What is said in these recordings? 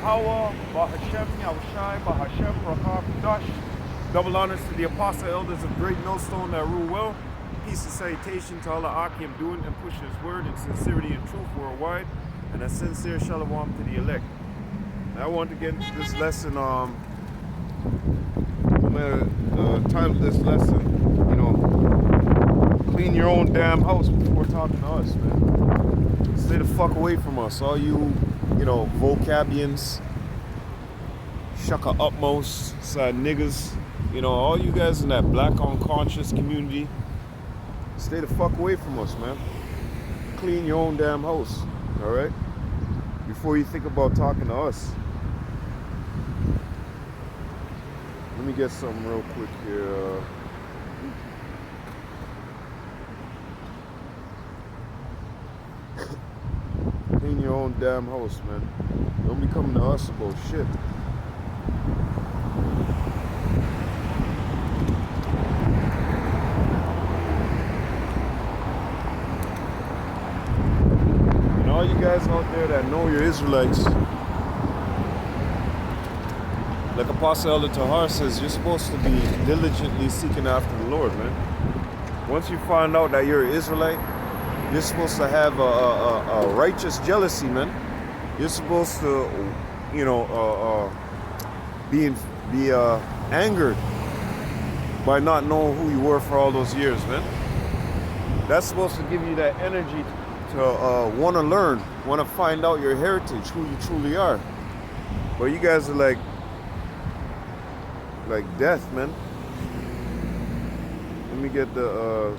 Yahweh, Bahashem, Yahushai, Bahashem, Rakab, Dash. Double honors to the apostle elders of Great Millstone that rule well. Peace and salutation to all the Akim doing and pushing his word in sincerity and truth worldwide. And a sincere shalom to the elect. I want to get into this lesson. I'm going to title this lesson, clean your own damn house before talking to us, man. Stay the fuck away from us. All you, vocabians, Shaka Utmost, side niggas, all you guys in that black unconscious community, stay the fuck away from us, man. Clean your own damn house, all right? Before you think about talking to us. Let me get something real quick here. Clean your own damn house, man. Don't be coming to us about shit. And all you guys out there that know you're Israelites, like Apostle Elder Tahar says, you're supposed to be diligently seeking after the Lord, man. Once you find out that you're an Israelite, you're supposed to have a righteous jealousy, man. You're supposed to, be angered by not knowing who you were for all those years, man. That's supposed to give you that energy to want to learn, want to find out your heritage, who you truly are. But you guys are like death, man. Let me get the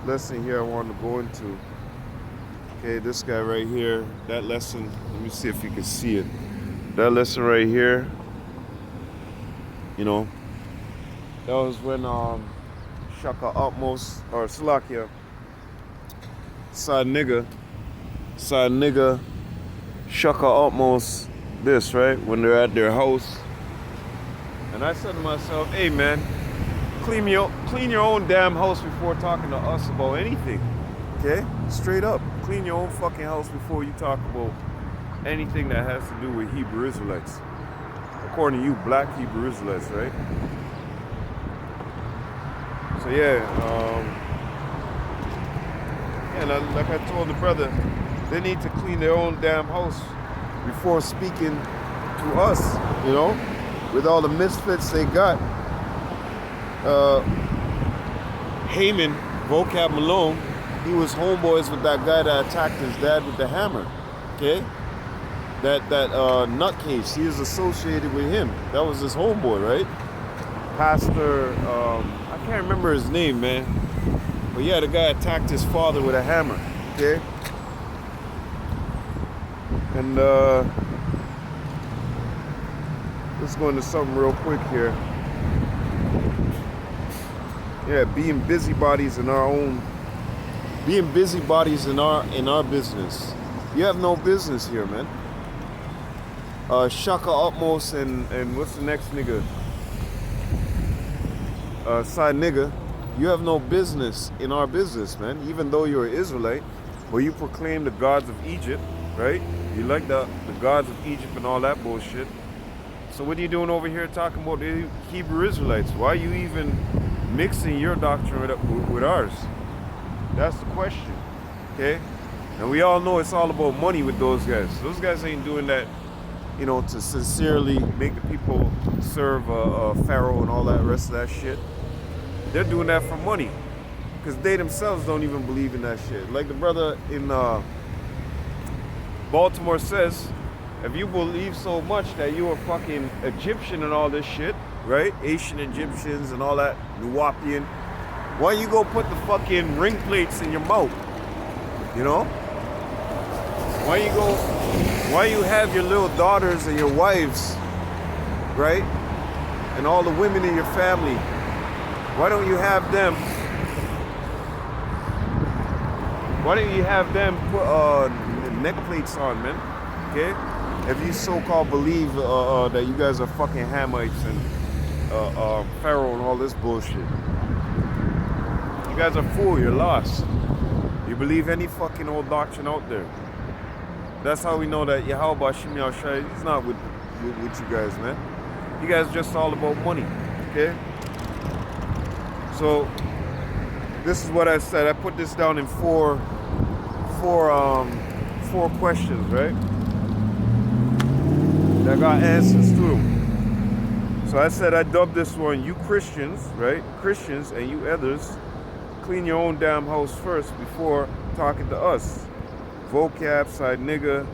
lesson here I want to go into. Okay, this guy right here, that lesson, let me see if you can see it. That lesson right here, that was when Shaka Utmost, or Salakia, side nigga, Shaka Utmost this, right? When they're at their house. And I said to myself, hey man, clean your own damn house before talking to us about anything. Okay? Straight up. Clean your own fucking house before you talk about anything that has to do with Hebrew Israelites. According to you, black Hebrew Israelites, right? So like I told the brother, they need to clean their own damn house before speaking to us, with all the misfits they got. Haman, Vocab Malone, he was homeboys with that guy that attacked his dad with the hammer. Okay? That nutcase, he was associated with him. That was his homeboy, right? Pastor, I can't remember his name, man. But yeah, the guy attacked his father with a hammer. Okay? And let's go into something real quick here. Yeah, being busybodies in our business. You have no business here, man. Shaka Utmost and what's the next nigga? Side nigga. You have no business in our business, man. Even though you're an Israelite, where you proclaim the gods of Egypt, right? You like the gods of Egypt and all that bullshit. So what are you doing over here talking about the Hebrew Israelites? Why are you even mixing your doctrine with ours? That's the question, okay? And we all know it's all about money with those guys. Those guys ain't doing that, to sincerely make the people serve Pharaoh and all that rest of that shit. They're doing that for money, because they themselves don't even believe in that shit. Like the brother in Baltimore says, if you believe so much that you are fucking Egyptian and all this shit, right? Asian Egyptians and all that, Nuwapian. Why don't you go put the fucking ring plates in your mouth? Why you have your little daughters and your wives, right? And all the women in your family. Why don't you have them put neck plates on, man? Okay? If you so-called believe that you guys are fucking Hamites and Pharaoh and all this bullshit. You guys are fool, you're lost. You believe any fucking old doctrine out there. That's how we know that Yahweh Shem Yahushai, he's not with you guys, man. You guys are just all about money, okay? So this is what I said. I put this down in four questions, right? That got answers to them. So I said I dubbed this one, you Christians, right? Christians and you others, clean your own damn house first before talking to us. Vocab, side nigga.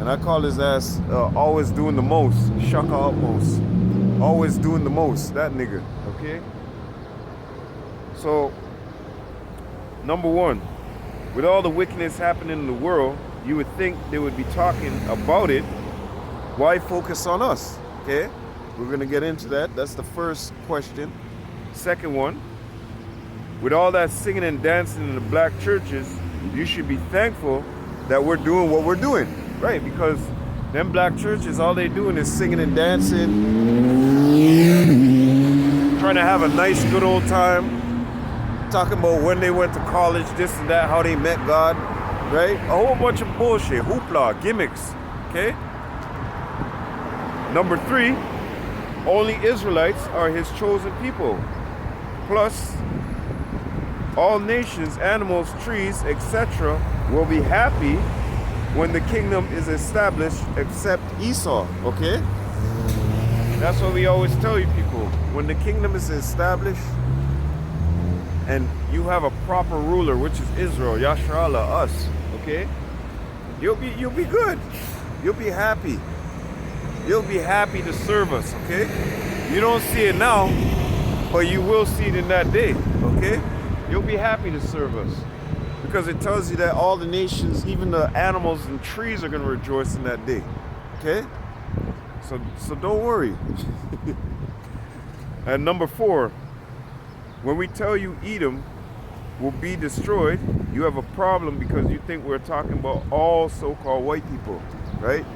And I call his ass always doing the most. Shaka utmost. Always doing the most. That nigga, okay? So, number one, with all the wickedness happening in the world, you would think they would be talking about it. Why focus on us? Okay? We're going to get into that. That's the first question. Second one, with all that singing and dancing in the black churches, you should be thankful that we're doing what we're doing. Right? Because them black churches, all they doing is singing and dancing, trying to have a nice, good old time. Talking about when they went to college, this and that, how they met God, right? A whole bunch of bullshit, hoopla, gimmicks, okay? Number three, only Israelites are his chosen people. Plus, all nations, animals, trees, etc. will be happy when the kingdom is established except Esau, okay? That's what we always tell you people. When the kingdom is established, and you have a proper ruler, which is Israel, Yasharallah, us, okay? You'll be good. You'll be happy. You'll be happy to serve us, okay? You don't see it now, but you will see it in that day, okay? You'll be happy to serve us. Because it tells you that all the nations, even the animals and trees are going to rejoice in that day, okay? So don't worry. And number four, when we tell you Edom will be destroyed, you have a problem because you think we're talking about all so-called white people, right?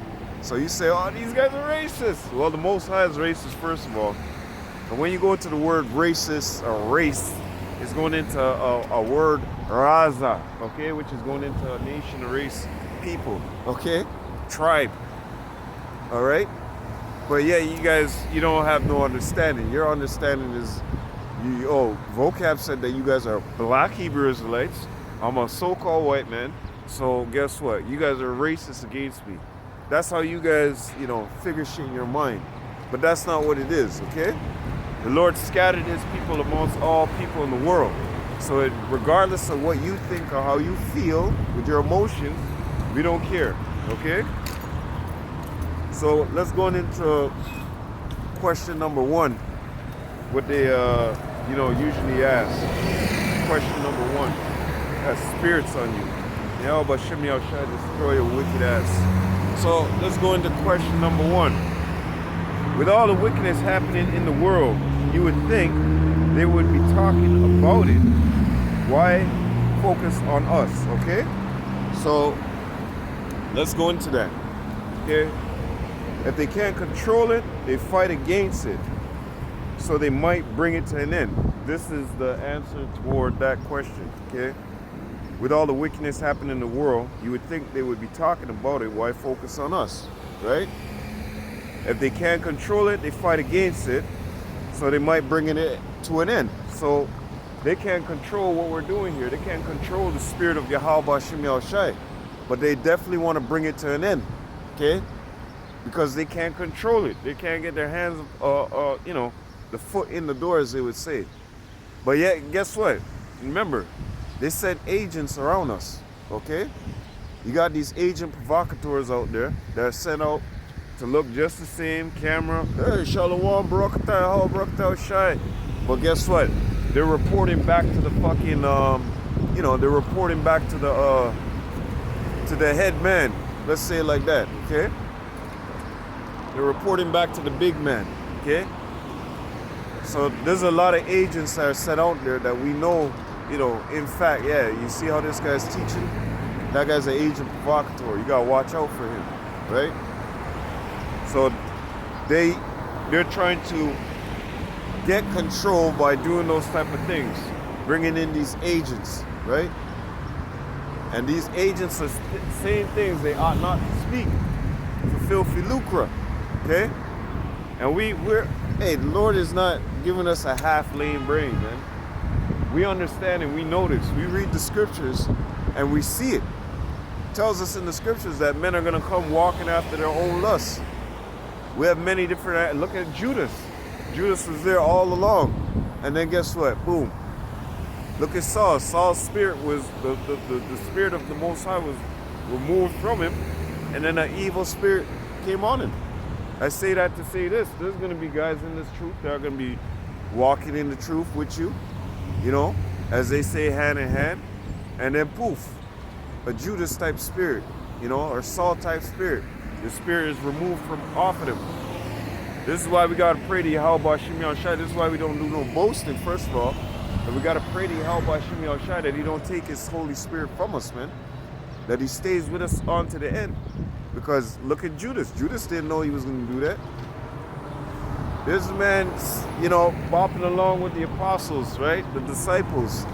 So you say, oh, these guys are racist. Well, the Most High is racist, first of all. And when you go into the word racist or race, it's going into a word raza, okay, which is going into a nation, a race, people, okay, tribe, all right? But yeah, you guys, you don't have no understanding. Your understanding is, Vocab said that you guys are black Hebrew Israelites. I'm a so-called white man. So guess what? You guys are racist against me. That's how you guys, figure shit in your mind. But that's not what it is, okay? The Lord scattered his people amongst all people in the world. So regardless of what you think or how you feel with your emotions, we don't care, okay? So let's go into question number one. What they, usually ask. Question number one. Has spirits on you. Yahweh Shem Yahushai destroy your wicked ass. So let's go into question number one. With all the wickedness happening in the world, you would think they would be talking about it. Why focus on us, okay? So let's go into that, okay? If they can't control it, they fight against it. So they might bring it to an end. This is the answer toward that question, okay? With all the wickedness happening in the world, you would think they would be talking about it. Why focus on us, right? If they can't control it, they fight against it. So they might bring it to an end. So they can't control what we're doing here. They can't control the spirit of Yahweh Shem Yahushai. But they definitely want to bring it to an end, okay? Because they can't control it. They can't get their hands, the foot in the door, as they would say. But yet, guess what? Remember, they sent agents around us, okay? You got these agent provocateurs out there that are sent out to look just the same, camera. Hey, Shalom, Barakatah, how Barakatah Shai. But guess what? They're reporting back to the fucking, they're reporting back to the head man. Let's say it like that, okay? They're reporting back to the big man, okay? So there's a lot of agents that are set out there that we know, in fact, yeah, you see how this guy's teaching? That guy's an agent provocateur. You gotta watch out for him, right? So they're trying to get control by doing those type of things, bringing in these agents, right? And these agents are saying things they ought not to speak for filthy lucre. Okay? And hey, the Lord is not giving us a half-lane brain, man. We understand and we know this. We read the scriptures and we see it. It tells us in the scriptures that men are going to come walking after their own lusts. We have many different, look at Judas. Judas was there all along. And then guess what? Boom. Look at Saul. Saul's spirit was, the spirit of the Most High was removed from him. And then an evil spirit came on him. I say that to say this. There's going to be guys in this truth that are going to be walking in the truth with you. You know, as they say, hand in hand. And then poof, a Judas type spirit, you know, or Saul type spirit. The spirit is removed from off of them. This is why we got to pray to Yahweh Shimi Al-Shai. This is why we don't do no boasting, first of all. And we got to pray to Yahweh Shimi Al-Shai that he don't take his Holy Spirit from us, man. That he stays with us on to the end. Because look at Judas. Judas didn't know he was going to do that. This man, you know, bopping along with the apostles, right? The disciples.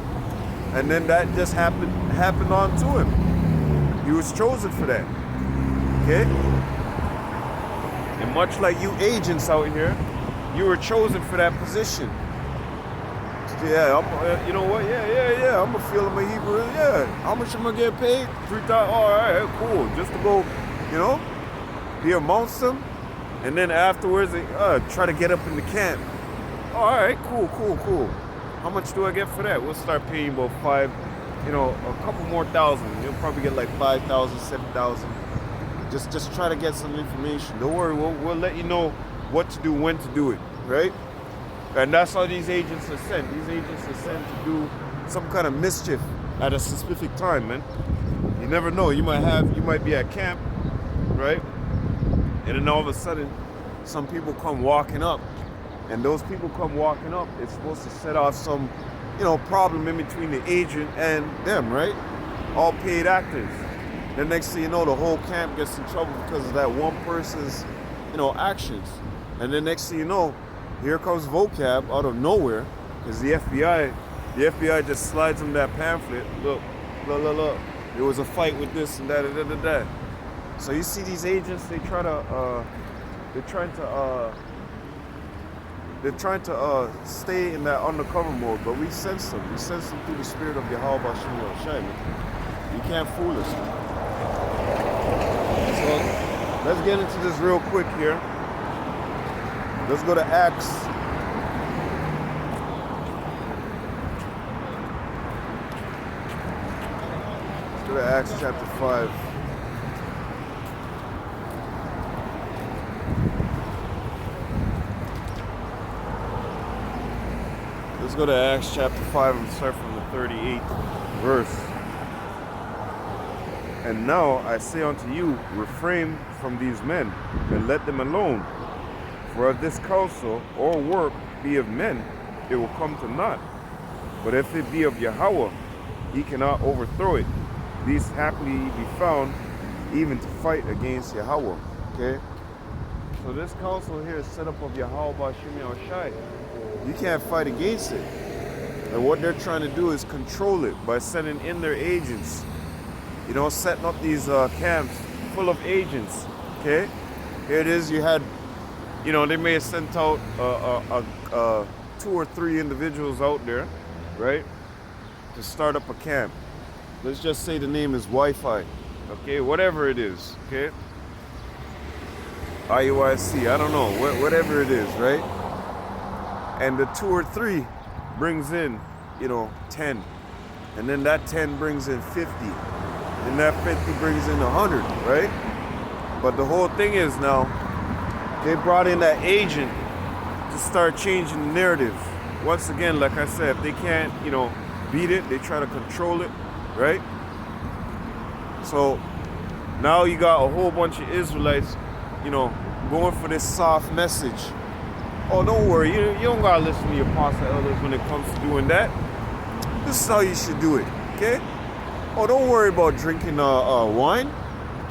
And then that just happened on to him. He was chosen for that. Okay? And much like you agents out here, you were chosen for that position. Yeah, you know what? Yeah. I'm gonna feel my Hebrew. Yeah. How much am I getting paid? $3,000. All right, cool. Just to go, you know, be amongst them. And then afterwards, they try to get up in the camp. All right, cool. How much do I get for that? We'll start paying about a couple more thousand. You'll probably get like 5,000, 7,000. Just try to get some information. Don't worry, we'll let you know what to do, when to do it, right? And that's how these agents are sent. These agents are sent to do some kind of mischief at a specific time, man. You never know. You might be at camp, right? And then all of a sudden, some people come walking up. And those people come walking up, it's supposed to set off some, problem in between the agent and them, right? All paid actors. Then next thing you know, the whole camp gets in trouble because of that one person's, actions. And then next thing you know, here comes vocab out of nowhere, because the FBI just slides them that pamphlet. Look. There was a fight with this and that. So you see these agents, they're trying to stay in that undercover mode, but we sense them. We sense them through the spirit of Yahweh Bashim Al-Shai. You can't fool us. So let's get into this real quick here. Let's go to Acts. Let's go to Acts chapter 5. Let's go to Acts chapter 5 and start from the 38th verse. And now I say unto you, refrain from these men, and let them alone. For if this counsel or work be of men, it will come to naught. But if it be of Yahweh, he cannot overthrow it. These happily be found even to fight against Yahweh. Okay? So this counsel here is set up of Yahweh Bashim Al-Shai. You can't fight against it. And what they're trying to do is control it by sending in their agents. Setting up these camps full of agents. Okay? Here it is. You had, they may have sent out 2 or 3 individuals out there, right? To start up a camp. Let's just say the name is Wi-Fi. Okay? Whatever it is. Okay? IUIC. I don't know. Whatever it is, right? And the 2 or 3 brings in, 10. And then that 10 brings in 50. And that 50 brings in 100, right? But the whole thing is now, they brought in that agent to start changing the narrative. Once again, like I said, if they can't, beat it, they try to control it, right? So now you got a whole bunch of Israelites, going for this soft message. Oh, don't worry, you don't gotta listen to your pastor elders when it comes to doing that. This is how you should do it, okay? Oh, don't worry about drinking wine.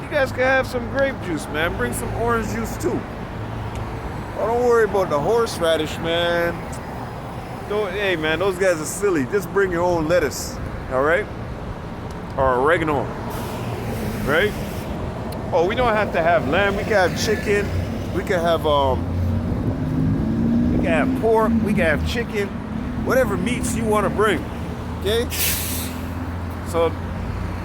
You guys can have some grape juice, man. Bring some orange juice too. Oh, don't worry about the horseradish, man. Hey, man, those guys are silly. Just bring your own lettuce, all right? or oregano, right? Oh, we don't have to have lamb. We can have chicken. We can have pork. We can have chicken. Whatever meats you want to bring. Okay. So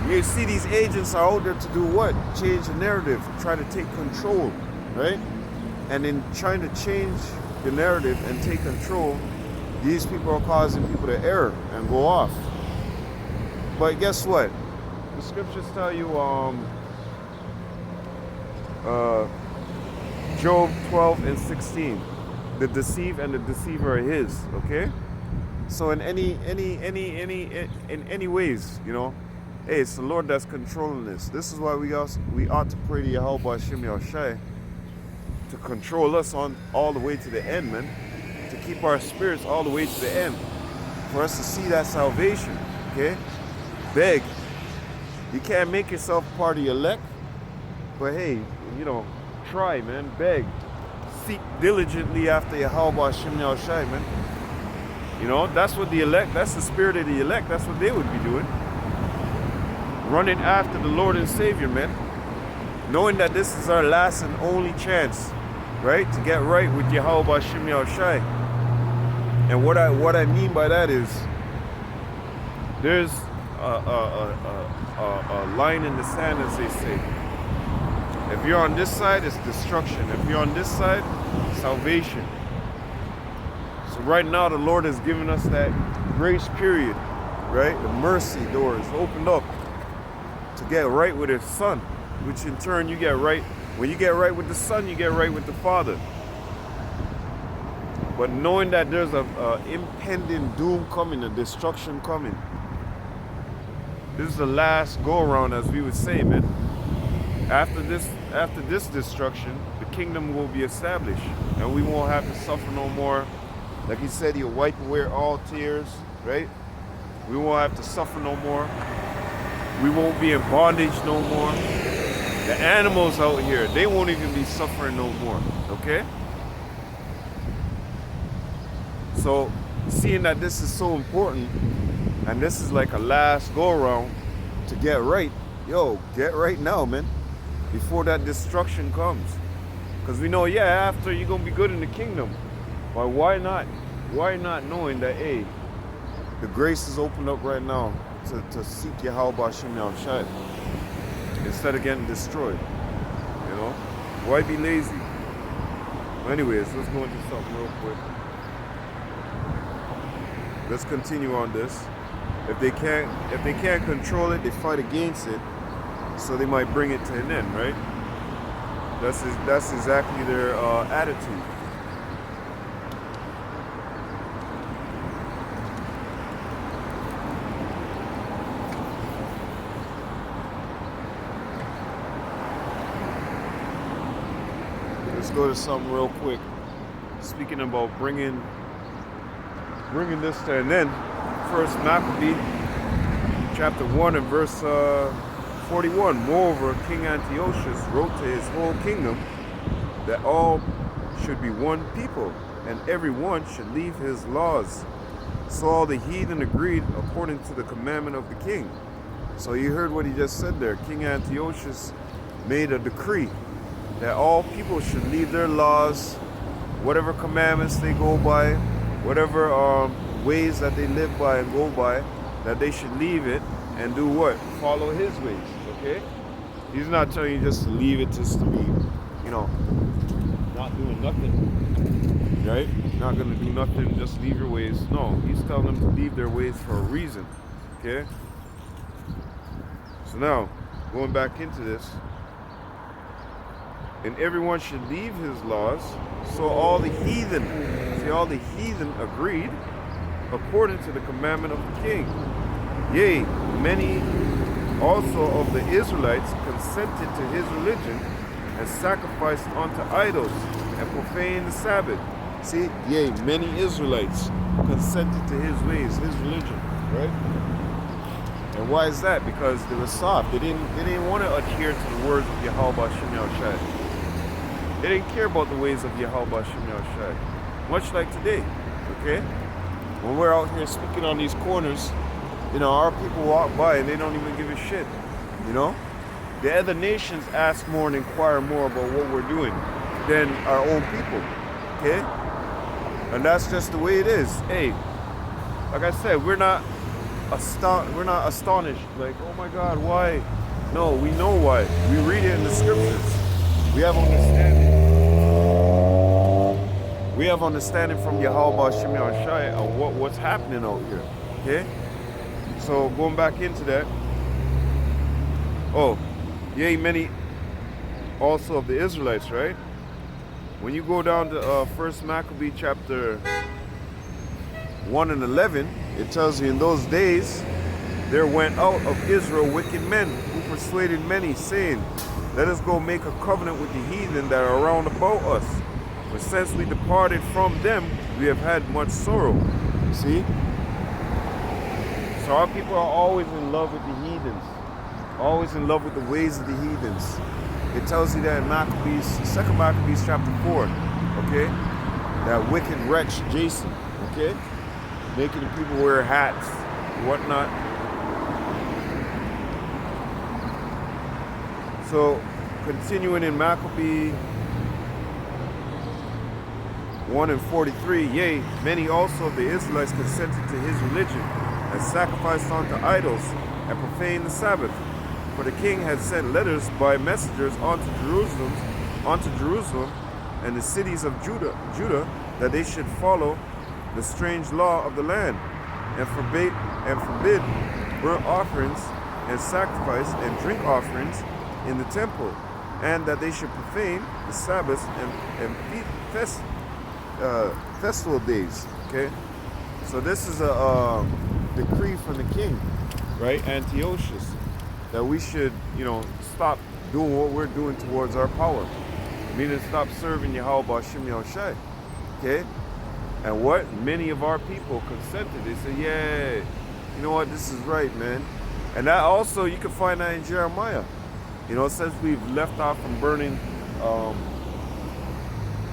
you see these agents are out there to do what? Change the narrative, try to take control, right? And in trying to change the narrative and take control, these people are causing people to err and go off. But guess what? The scriptures tell you, Job 12 and 16, the deceived and the deceiver are his. Okay. So in any ways, you know, hey, it's the Lord that's controlling this. This is why we ought to pray to Yahweh Hashem Yahushai to control us on all the way to the end, man. To keep our spirits all the way to the end. For us to see that salvation. Okay? Beg. You can't make yourself part of your elect. But hey, you know, try, man. Beg. Seek diligently after Yahweh Hashem Yahushai, man. You know, that's what the elect, that's the spirit of the elect. That's what they would be doing. Running after the Lord and Savior, man. Knowing that this is our last and only chance, right? To get right with Yahweh Hashem Yahushai. And what I mean by that is, there's a line in the sand, as they say. If you're on this side, it's destruction. If you're on this side, salvation. So right now, the Lord has given us that grace period, right? The mercy door is opened up to get right with His Son, which in turn you get right. When you get right with the Son, you get right with the Father. But knowing that there's a impending doom coming, a destruction coming, this is the last go-around, as we would say, man. After this destruction, the kingdom will be established, and we won't have to suffer no more. Like He said, He'll wipe away all tears, right? We won't have to suffer no more. We won't be in bondage no more. The animals out here, they won't even be suffering no more, okay? So, seeing that this is so important, and this is like a last go-around to get right, yo, get right now, man, before that destruction comes. Because we know, yeah, after you're going to be good in the kingdom. But why not? Why not knowing that, hey, the grace is opened up right now to seek Yahweh Hashem Yahushai instead of getting destroyed, you know? Why be lazy? Anyways, let's go into something real quick. Let's continue on this. If they can't control it, they fight against it, so they might bring it to an end, right? That's exactly their attitude. Let's go to something real quick. Speaking about bringing this to an end. First Maccabee, chapter 1 and verse 41. Moreover, King Antiochus wrote to his whole kingdom that all should be one people, and every one should leave his laws. So all the heathen agreed according to the commandment of the king. So you heard what he just said there. King Antiochus made a decree that all people should leave their laws, whatever commandments they go by, whatever ways that they live by and go by, that they should leave it and do what? Follow his ways, okay? He's not telling you just to leave it just to be, you know, not doing nothing, right? Not going to do nothing, just leave your ways. No, he's telling them to leave their ways for a reason, okay? So now, going back into this, and everyone should leave his laws. So all the heathen agreed according to the commandment of the king. Yea, many also of the Israelites consented to his religion and sacrificed unto idols and profaned the Sabbath. See, yea, many Israelites consented to his ways, his religion, right? And why is that? Because they were soft. They didn't want to adhere to the words of Yahweh Hashem Yahushai. They didn't care about the ways of Yahweh Hashem Yahushai. Much like today, okay? When we're out here speaking on these corners, You know, our people walk by and they don't even give a shit. You know? The other nations ask more and inquire more about what we're doing than our own people. Okay? And that's just the way it is. Hey, like I said, we're not astonished. Like, oh my God, why? No, we know why. We read it in the scriptures. We have understanding. We have understanding from Yahweh Shem Shai of what's happening out here. Okay? So going back into that. Oh, yea, many also of the Israelites, right? When you go down to 1 Maccabee chapter 1 and 11, it tells you in those days there went out of Israel wicked men who persuaded many, saying, let us go make a covenant with the heathen that are round about us. But since we departed from them, we have had much sorrow. See? So our people are always in love with the heathens. Always in love with the ways of the heathens. It tells you that in Maccabees, 2 Maccabees chapter 4, okay? That wicked wretch Jason, okay? Making the people wear hats, whatnot. So, continuing in Maccabee 1 and 43, yea, many also of the Israelites consented to his religion, and sacrificed unto idols, and profaned the Sabbath. For the king had sent letters by messengers unto Jerusalem and the cities of Judah, that they should follow the strange law of the land, and forbid burnt offerings and sacrifice and drink offerings in the temple, and that they should profane the Sabbaths and festival days. Okay, so this is a decree from the king, right, Antiochus, that we should, stop doing what we're doing towards our power, meaning stop serving Yahweh Shem Yahushai. Okay, and what many of our people consented. They said, yeah, you know what, this is right, man. And that also, you can find that in Jeremiah. Since we've left off from burning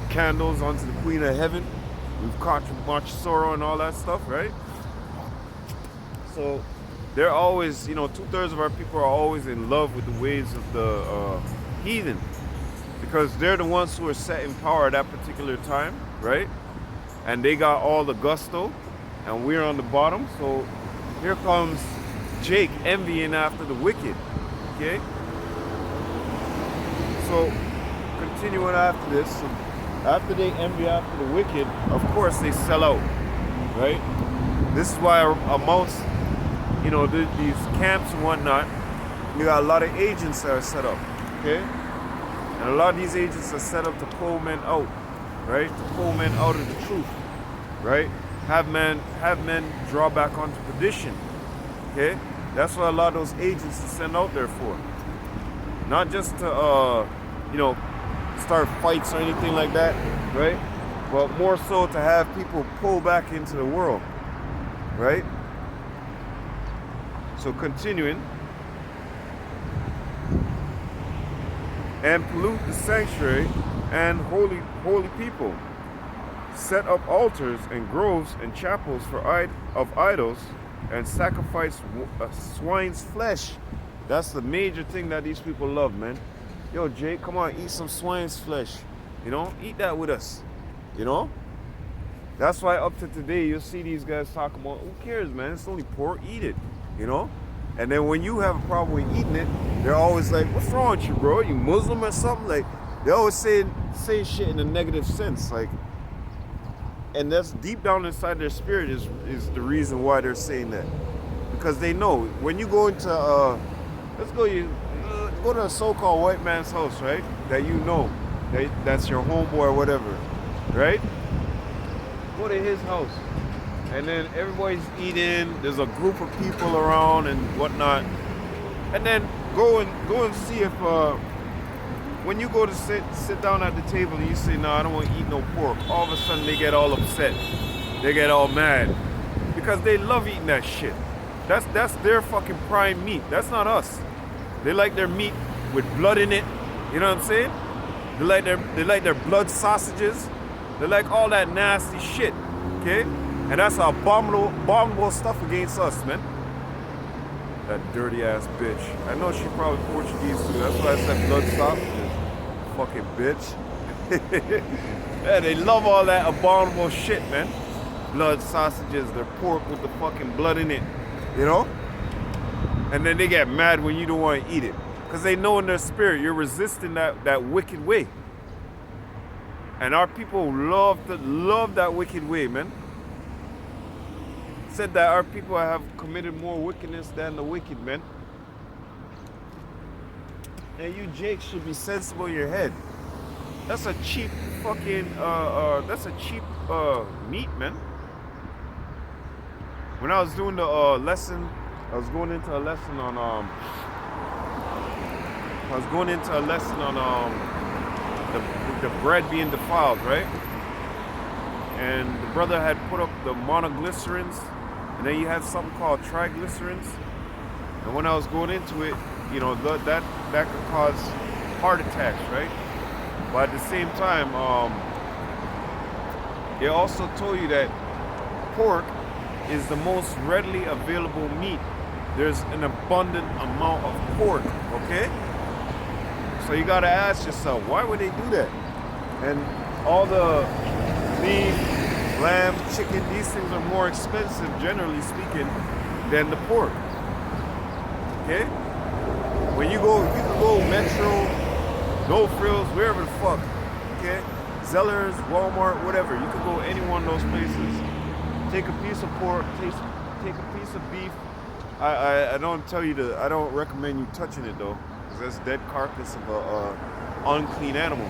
candles unto the Queen of Heaven, we've caught much sorrow and all that stuff, right? So they're always, 2/3 of our people are always in love with the ways of the heathen, because they're the ones who are set in power at that particular time, right? And they got all the gusto, and we're on the bottom. So here comes Jake envying after the wicked, okay? So continuing after this, after they envy after the wicked, of course they sell out, right? This is why amongst, these camps and whatnot, you got a lot of agents that are set up, okay? And a lot of these agents are set up to pull men out, right? To pull men out of the truth, right? Have men draw back onto perdition, okay? That's what a lot of those agents are sent out there for. Not just to, start fights or anything like that, right? But more so to have people pull back into the world, right? So continuing, and pollute the sanctuary and holy people, set up altars and groves and chapels of idols, and sacrifice swine's flesh. That's the major thing that these people love, man. Yo, Jake, come on, eat some swine's flesh. Eat that with us. That's why up to today, you'll see these guys talking about, who cares, man? It's only pork, eat it. And then when you have a problem with eating it, they're always like, what's wrong with you, bro? You Muslim or something? Like, they always say shit in a negative sense. Like, and that's deep down inside their spirit is the reason why they're saying that. Because they know, when you go into, go to a so-called white man's house, right? That that's your homeboy or whatever, right? Go to his house. And then everybody's eating, there's a group of people around and whatnot. And then go and see if when you go to sit down at the table and you say, no, I don't want to eat no pork, all of a sudden they get all upset. They get all mad. Because they love eating that shit. That's their fucking prime meat. That's not us. They like their meat with blood in it. You know what I'm saying? They like their blood sausages. They like all that nasty shit. Okay? And that's abominable stuff against us, man. That dirty ass bitch. I know she probably Portuguese too. That's why I said blood sausages. Fucking bitch. Yeah, they love all that abominable shit, man. Blood sausages, their pork with the fucking blood in it. You know? And then they get mad when you don't want to eat it. Because they know in their spirit you're resisting that wicked way. And our people love that wicked way, man. Said that our people have committed more wickedness than the wicked, man. And you, Jake, should be sensible in your head. That's a cheap fucking, that's a cheap meat, man. When I was doing the lesson, I was going into a lesson on, the bread being defiled, right? And the brother had put up the monoglycerins, and then you had something called triglycerides. And when I was going into it, you know, that could cause heart attacks, right? But at the same time, it also told you that pork is the most readily available meat. There's an abundant amount of pork, okay? So you gotta ask yourself, why would they do that? And all the beef, lamb, chicken, these things are more expensive, generally speaking, than the pork. Okay? When you can go Metro, No Frills, wherever the fuck. Okay? Zellers, Walmart, whatever. You can go any one of those places. Take a piece of pork, take a piece of beef. I don't tell you to, I don't recommend you touching it though, because that's dead carcass of a unclean animal.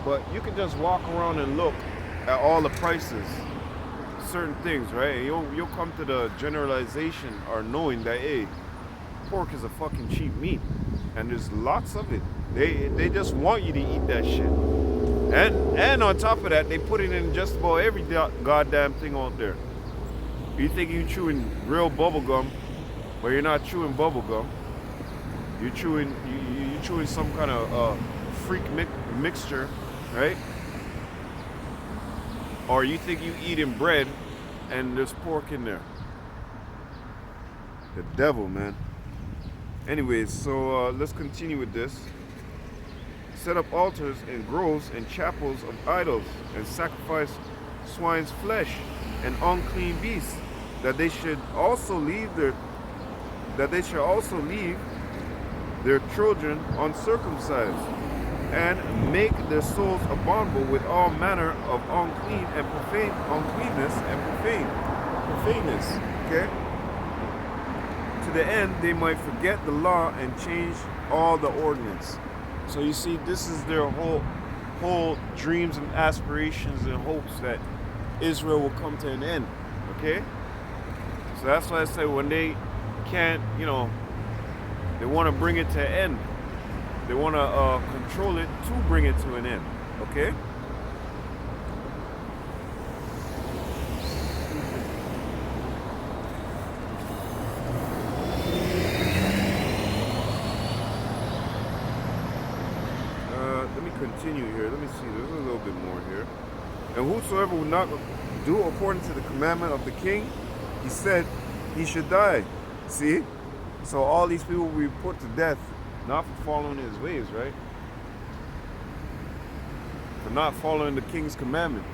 But you can just walk around and look at all the prices, certain things, right? You'll come to the generalization or knowing that, hey, pork is a fucking cheap meat, and there's lots of it. They just want you to eat that shit, and on top of that, they put it in just about every goddamn thing out there. You think you're chewing real bubble gum, but you're not chewing bubble gum. You're chewing some kind of freak mixture, right? Or you think you eating bread and there's pork in there. The devil, man. Anyways, so let's continue with this. Set up altars and groves and chapels of idols, and sacrifice swine's flesh and unclean beasts, that they should also leave their children uncircumcised, and make their souls abominable with all manner of uncleanness and profaneness. Okay? To the end they might forget the law and change all the ordinance. So you see, this is their whole dreams and aspirations and hopes that Israel will come to an end. Okay? So that's why I say when they can't, they want to bring it to an end. They want to control it to bring it to an end. Okay? Let me continue here. Let me see. There's a little bit more here. And whosoever will not do according to the commandment of the king, he said he should die. See? So all these people will be put to death, not for following his ways, right? For not following the king's commandment.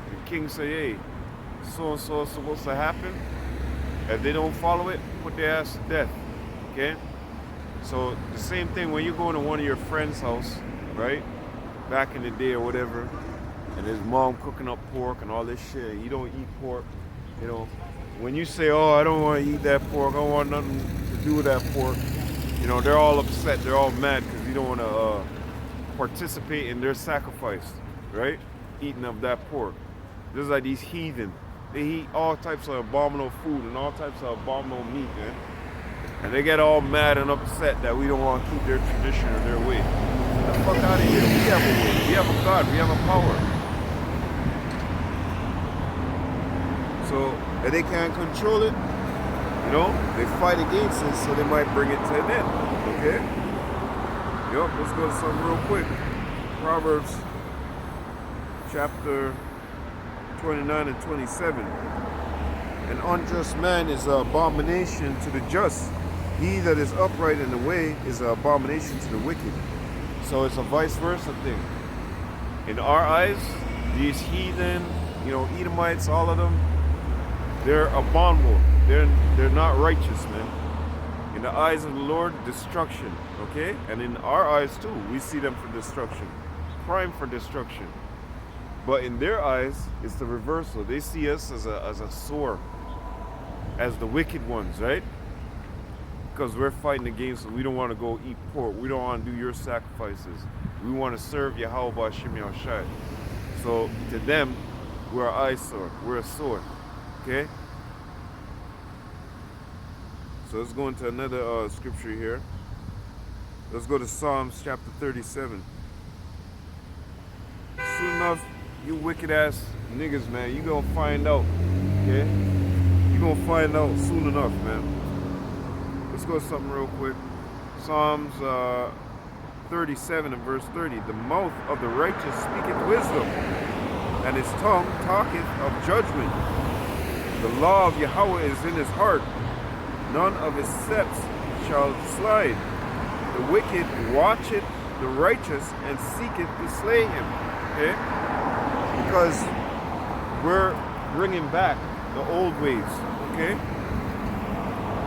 The king say, hey, so-and-so is supposed to happen. If they don't follow it, put their ass to death. Okay? So the same thing when you go into one of your friend's house, right? Back in the day or whatever, and his mom cooking up pork and all this shit, you don't eat pork, when you say, oh, I don't want to eat that pork, I don't want nothing to do with that pork, they're all upset, they're all mad because you don't want to participate in their sacrifice, right? Eating of that pork. Just like these heathen, they eat all types of abominable food and all types of abominable meat, man. And they get all mad and upset that we don't want to keep their tradition or their way. Get the fuck out of here. We have a way. We have a God. We have a power. So, if they can't control it, they fight against it, so they might bring it to an end. Okay? Yup, let's go to something real quick. Proverbs chapter 29 and 27. An unjust man is an abomination to the just. He that is upright in the way is an abomination to the wicked. So it's a vice versa thing. In our eyes, these heathen, Edomites, all of them, they're abominable. They're not righteous, man. In the eyes of the Lord, destruction, okay? And in our eyes too, we see them for destruction. Prime for destruction. But in their eyes, it's the reversal. They see us as a sore, as the wicked ones, right? Because we're fighting against them. We don't want to go eat pork. We don't want to do your sacrifices. We want to serve Yahweh B'Shem Yahushai. So to them, we're an eyesore. We're a sore, okay? So let's go into another scripture here. Let's go to Psalms chapter 37. Soon enough, you wicked ass niggas, man, you gonna find out, okay? You gonna find out soon enough, man. Let's go to something real quick. Psalms 37 and verse 30. The mouth of the righteous speaketh wisdom, and his tongue talketh of judgment. The law of Yahweh is in his heart. None of his steps shall slide. The wicked watcheth the righteous and seeketh to slay him. Okay? Because we're bringing back the old ways. Okay?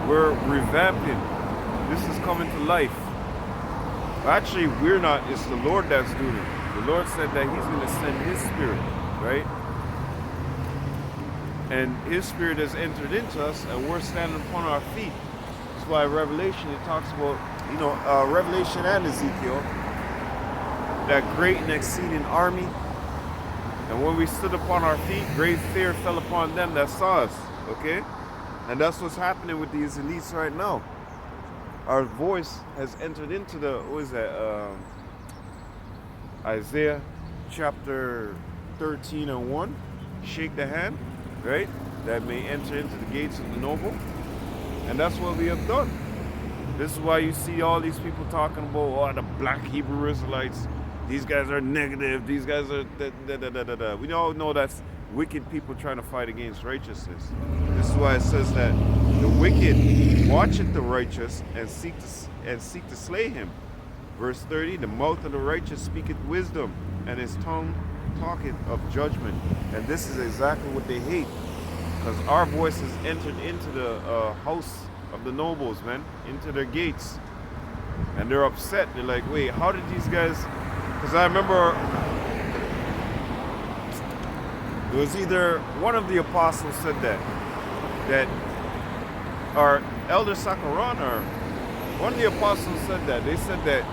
We're revamping. This is coming to life. Actually, we're not. It's the Lord that's doing it. The Lord said that he's going to send his spirit, right? And his spirit has entered into us, and we're standing upon our feet. That's why Revelation, it talks about, Revelation and Ezekiel, that great and exceeding army. And when we stood upon our feet, great fear fell upon them that saw us, okay? And that's what's happening with these elites right now. Our voice has entered into Isaiah chapter 13 and 1. Shake the hand, right? That may enter into the gates of the noble. And that's what we have done. This is why you see all these people talking about, the black Hebrew Israelites. These guys are negative. These guys are da-da-da-da-da. We all know that's wicked people trying to fight against righteousness. This is why it says that the wicked watcheth the righteous and seek to slay him. Verse 30, the mouth of the righteous speaketh wisdom, and his tongue talketh of judgment. And this is exactly what they hate, because our voices entered into the house of the nobles, man, into their gates, and they're upset. They're like, wait, how did these guys? Because I remember it was either one of the apostles said that our elder Sakaran or one of the apostles said that. They said that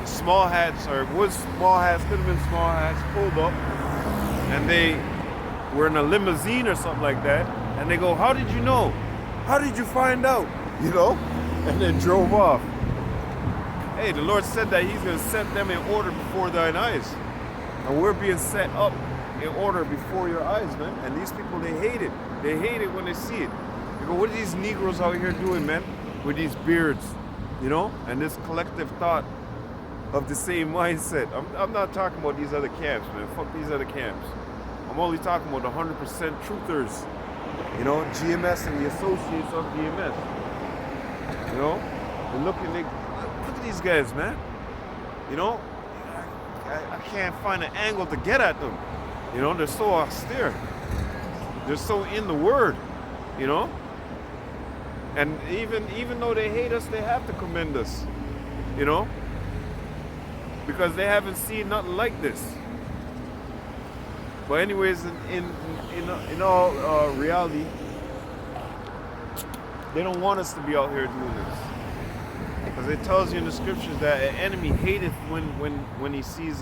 small hats, or it was small hats, could have been small hats, pulled up, and they were in a limousine or something like that, and they go, how did you know? How did you find out? And then drove off. Hey, the Lord said that he's going to set them in order before thine eyes. And we're being set up in order before your eyes, man. And these people, they hate it. They hate it when they see it. They go, what are these Negroes out here doing, man? With these beards, and this collective thought of the same mindset. I'm not talking about these other camps, man. Fuck these other camps. I'm only talking about the 100% truthers. GMS and the associates of GMS. And look at these guys, man. I can't find an angle to get at them. They're so austere. They're so in the word, And even though they hate us, they have to commend us, because they haven't seen nothing like this. But anyways, in all reality, they don't want us to be out here doing this, because it tells you in the scriptures that an enemy hateth when he sees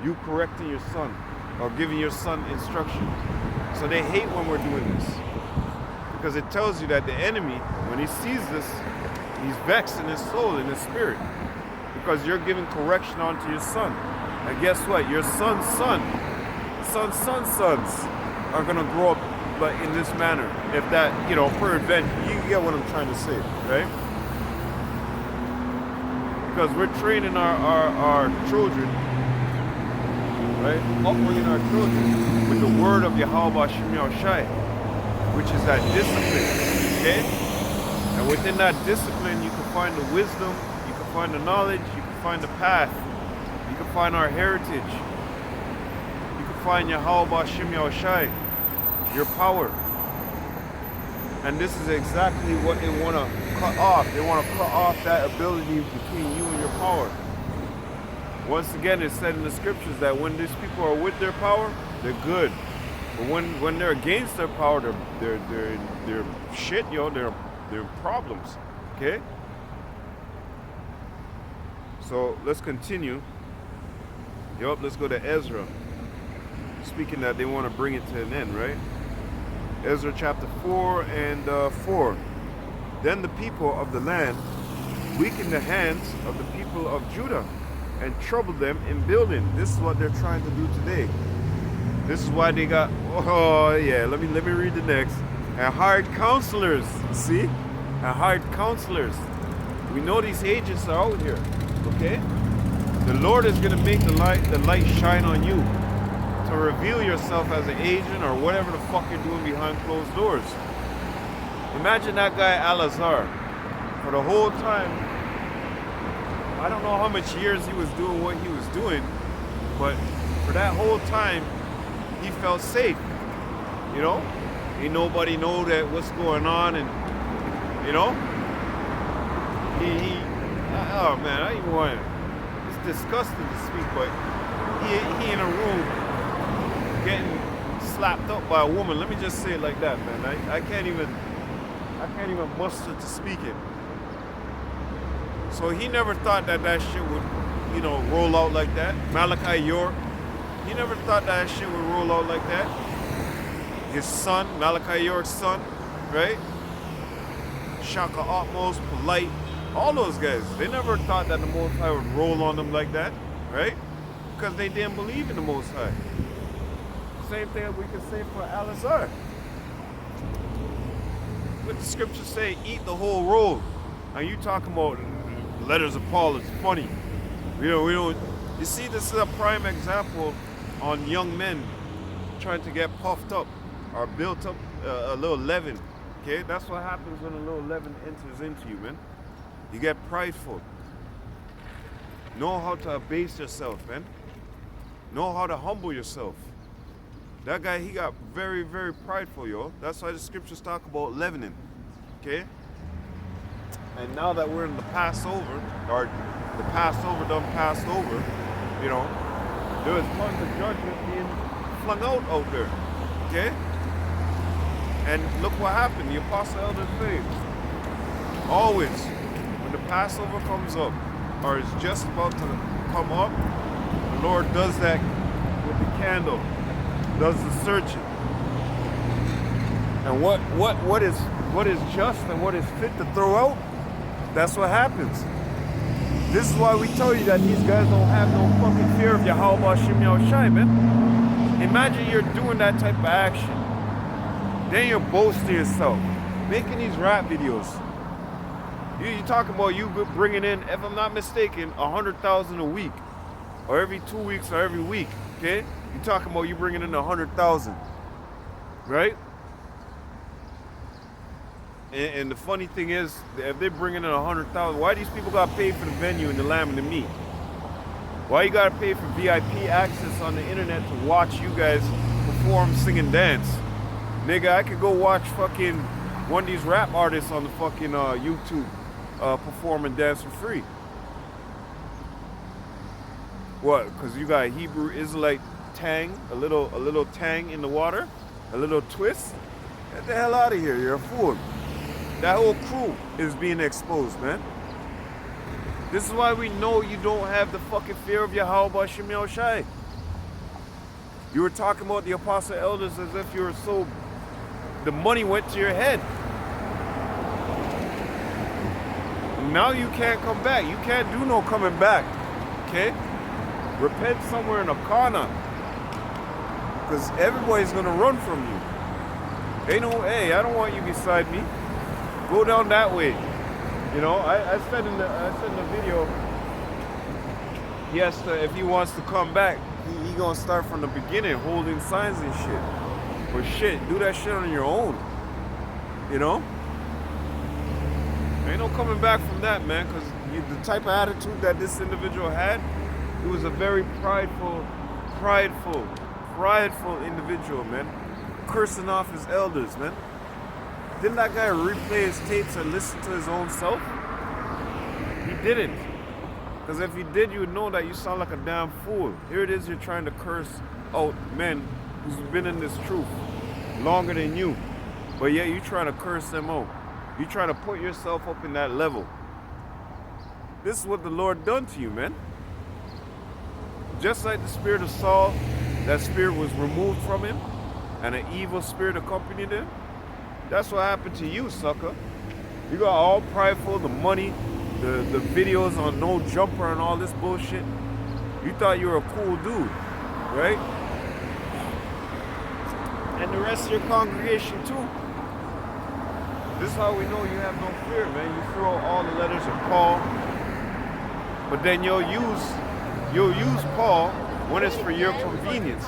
you correcting your son or giving your son instruction. So they hate when we're doing this, because it tells you that the enemy, when he sees this, he's vexed in his soul, in his spirit, because you're giving correction onto your son. And guess what? Your son's sons are going to grow up in this manner. If that, per event, you get what I'm trying to say, right? Because we're training our children, right? Upbringing our children with the word of Yahweh B'Shem Yahushai. which is that discipline, okay? And within that discipline, you can find the wisdom, you can find the knowledge, you can find the path, you can find our heritage, you can find Yahweh Bashim Yahushai, your power. And this is exactly what they want to cut off. They want to cut off that ability between you and your power. Once again, it's said in the scriptures that when these people are with their power, they're good. But when they're against their power, they're shit, yo. They're problems. Okay. So let's continue. Yup, let's go to Ezra. Speaking that they want to bring it to an end, right? Ezra chapter 4 and 4. Then the people of the land weakened the hands of the people of Judah and troubled them in building. This is what they're trying to do today. This is why they got, oh yeah, let me read the next. And hired counselors, see? And hired counselors. We know these agents are out here, okay? The Lord is going to make the light shine on you to reveal yourself as an agent or whatever the fuck you're doing behind closed doors. Imagine that guy Al-Azhar. For the whole time, I don't know how much years he was doing what he was doing, but for that whole time, he felt safe. You know? Ain't nobody know that what's going on, and you know? Oh man, I even want to, it's disgusting to speak, but he in a room getting slapped up by a woman. Let me just say it like that, man. I can't even muster to speak it. So he never thought that shit would, you know, roll out like that. Malachi York, he never thought that shit would roll out like that. His son, Malachi York's son, right? Shaka Atmos, Polite, all those guys, they never thought that the Most High would roll on them like that, right? Because they didn't believe in the Most High. Same thing we can say for Al-Azhar. What the scriptures say, eat the whole roll. And you talking about letters of Paul, it's funny. You know, we don't, you see, this is a prime example on young men trying to get puffed up or built up a little leaven. Okay, that's what happens when a little leaven enters into you, man. You get prideful. Know how to abase yourself, man. Know how to humble yourself. That guy, he got very, very prideful, yo. That's why the scriptures talk about leavening, okay? And now that we're in the Passover, or the Passover done passed over, you know, there was tons of judgment being flung out there, okay? And look what happened. The apostle elders say, always, when the Passover comes up, or is just about to come up, the Lord does that with the candle, does the searching. And what is just and what is fit to throw out, that's what happens. This is why we tell you that these guys don't have no fucking fear of Yahweh Bashim Yahushai, man. Imagine you're doing that type of action. Then you're boasting yourself, making these rap videos. You talking about you bringing in, if I'm not mistaken, 100,000 a week, or every 2 weeks, or every week. Okay, you talking about you bringing in 100,000, right? And the funny thing is, if they're bringing in 100,000, why these people got paid for the venue and the lamb and the meat? Why you gotta pay for VIP access on the internet to watch you guys perform, sing, and dance? Nigga, I could go watch fucking one of these rap artists on the fucking YouTube perform and dance for free. What? Because you got Hebrew Israelite tang, a little tang in the water, a little twist. Get the hell out of here! You're a fool. That whole crew is being exposed, man. This is why we know you don't have the fucking fear of Yahweh Bashim Yahushai. You were talking about the apostle elders as if you were so, the money went to your head. Now you can't come back. You can't do no coming back. Okay? Repent somewhere in a corner. Because everybody's gonna run from you. They know, hey, I don't want you beside me. Go down that way. You know, I said in the video, he has to, if he wants to come back, he gonna start from the beginning, holding signs and shit. But shit, do that shit on your own. You know? Ain't no coming back from that, man, because the type of attitude that this individual had, he was a very prideful individual, man. Cursing off his elders, man. Didn't that guy replay his tapes and listen to his own self? He didn't. Because if he did, you would know that you sound like a damn fool. Here it is, you're trying to curse out men who's been in this truth longer than you. But yet you're trying to curse them out. You're trying to put yourself up in that level. This is what the Lord done to you, man. Just like the spirit of Saul, that spirit was removed from him and an evil spirit accompanied him. That's what happened to you, sucker. You got all prideful, the money, the videos on no jumper and all this bullshit. You thought you were a cool dude, right? And the rest of your congregation too. This is how we know you have no fear, man. You throw all the letters of Paul, but then you'll use Paul when it's for your convenience.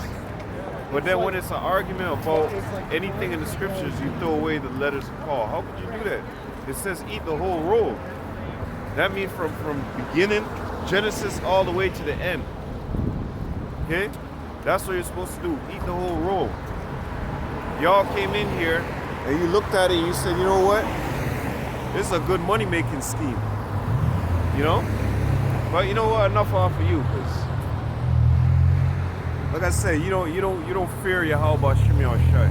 But then when it's an argument about anything in the scriptures, you throw away the letters of Paul. How could you do that? It says eat the whole roll. That means from beginning, Genesis, all the way to the end. Okay? That's what you're supposed to do. Eat the whole roll. Y'all came in here and you looked at it and you said, you know what? This is a good money-making scheme. You know? But you know what? Enough off of you, because like I said, you don't fear Yahweh Shimei Shai.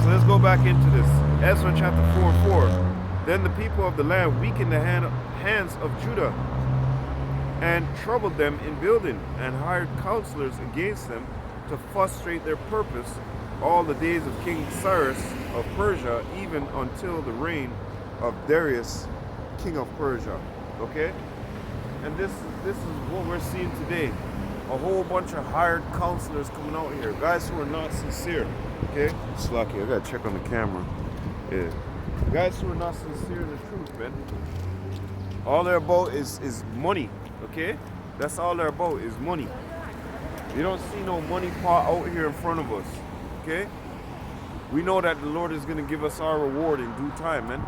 So let's go back into this. Ezra chapter 4:4. Then the people of the land weakened the hands of Judah and troubled them in building and hired counselors against them to frustrate their purpose all the days of King Cyrus of Persia, even until the reign of Darius, king of Persia. Okay? And this is what we're seeing today. A whole bunch of hired counselors coming out here. Guys who are not sincere. Okay? It's lucky. I gotta check on the camera. Yeah. Guys who are not sincere in the truth, man. All they're about is money. Okay? That's all they're about is money. You don't see no money pot out here in front of us. Okay? We know that the Lord is gonna give us our reward in due time, man.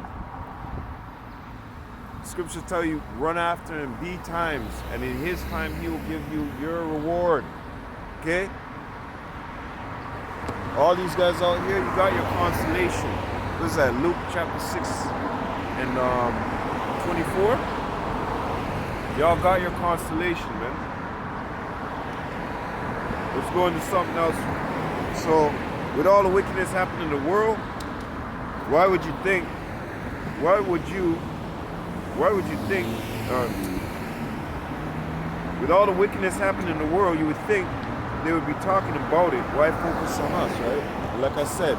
Scriptures tell you, run after him, be times, and in his time he will give you your reward. Okay? All these guys out here, you got your consolation. What is that? Luke chapter 6 and 24? Y'all got your consolation, man. Let's go into something else. So, with all the wickedness happening in the world, why would you think, with all the wickedness happening in the world, you would think they would be talking about it. Why focus on us, right? Like I said,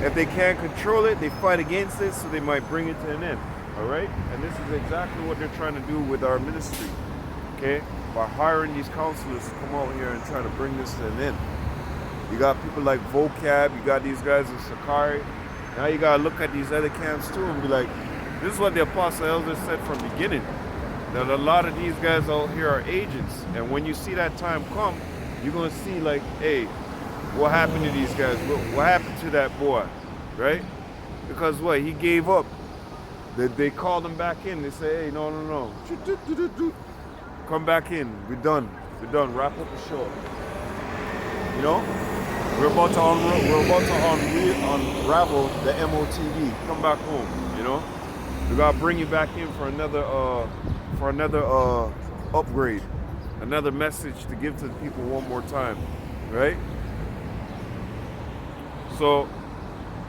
if they can't control it, they fight against it, so they might bring it to an end, all right? And this is exactly what they're trying to do with our ministry, okay? By hiring these counselors to come out here and try to bring this to an end. You got people like Vocab, you got these guys in Sakari. Now you gotta look at these other camps too and be like, this is what the Apostle Elder said from the beginning, that a lot of these guys out here are agents. And when you see that time come, you're going to see like, hey, what happened to these guys? What happened to that boy, right? Because what? He gave up. They called him back in. They say, hey, no. Come back in. We're done. Wrap up the show. You know? We're about to unravel the MOTV. Come back home, you know? We gotta bring you back in for another upgrade, another message to give to the people one more time, right? So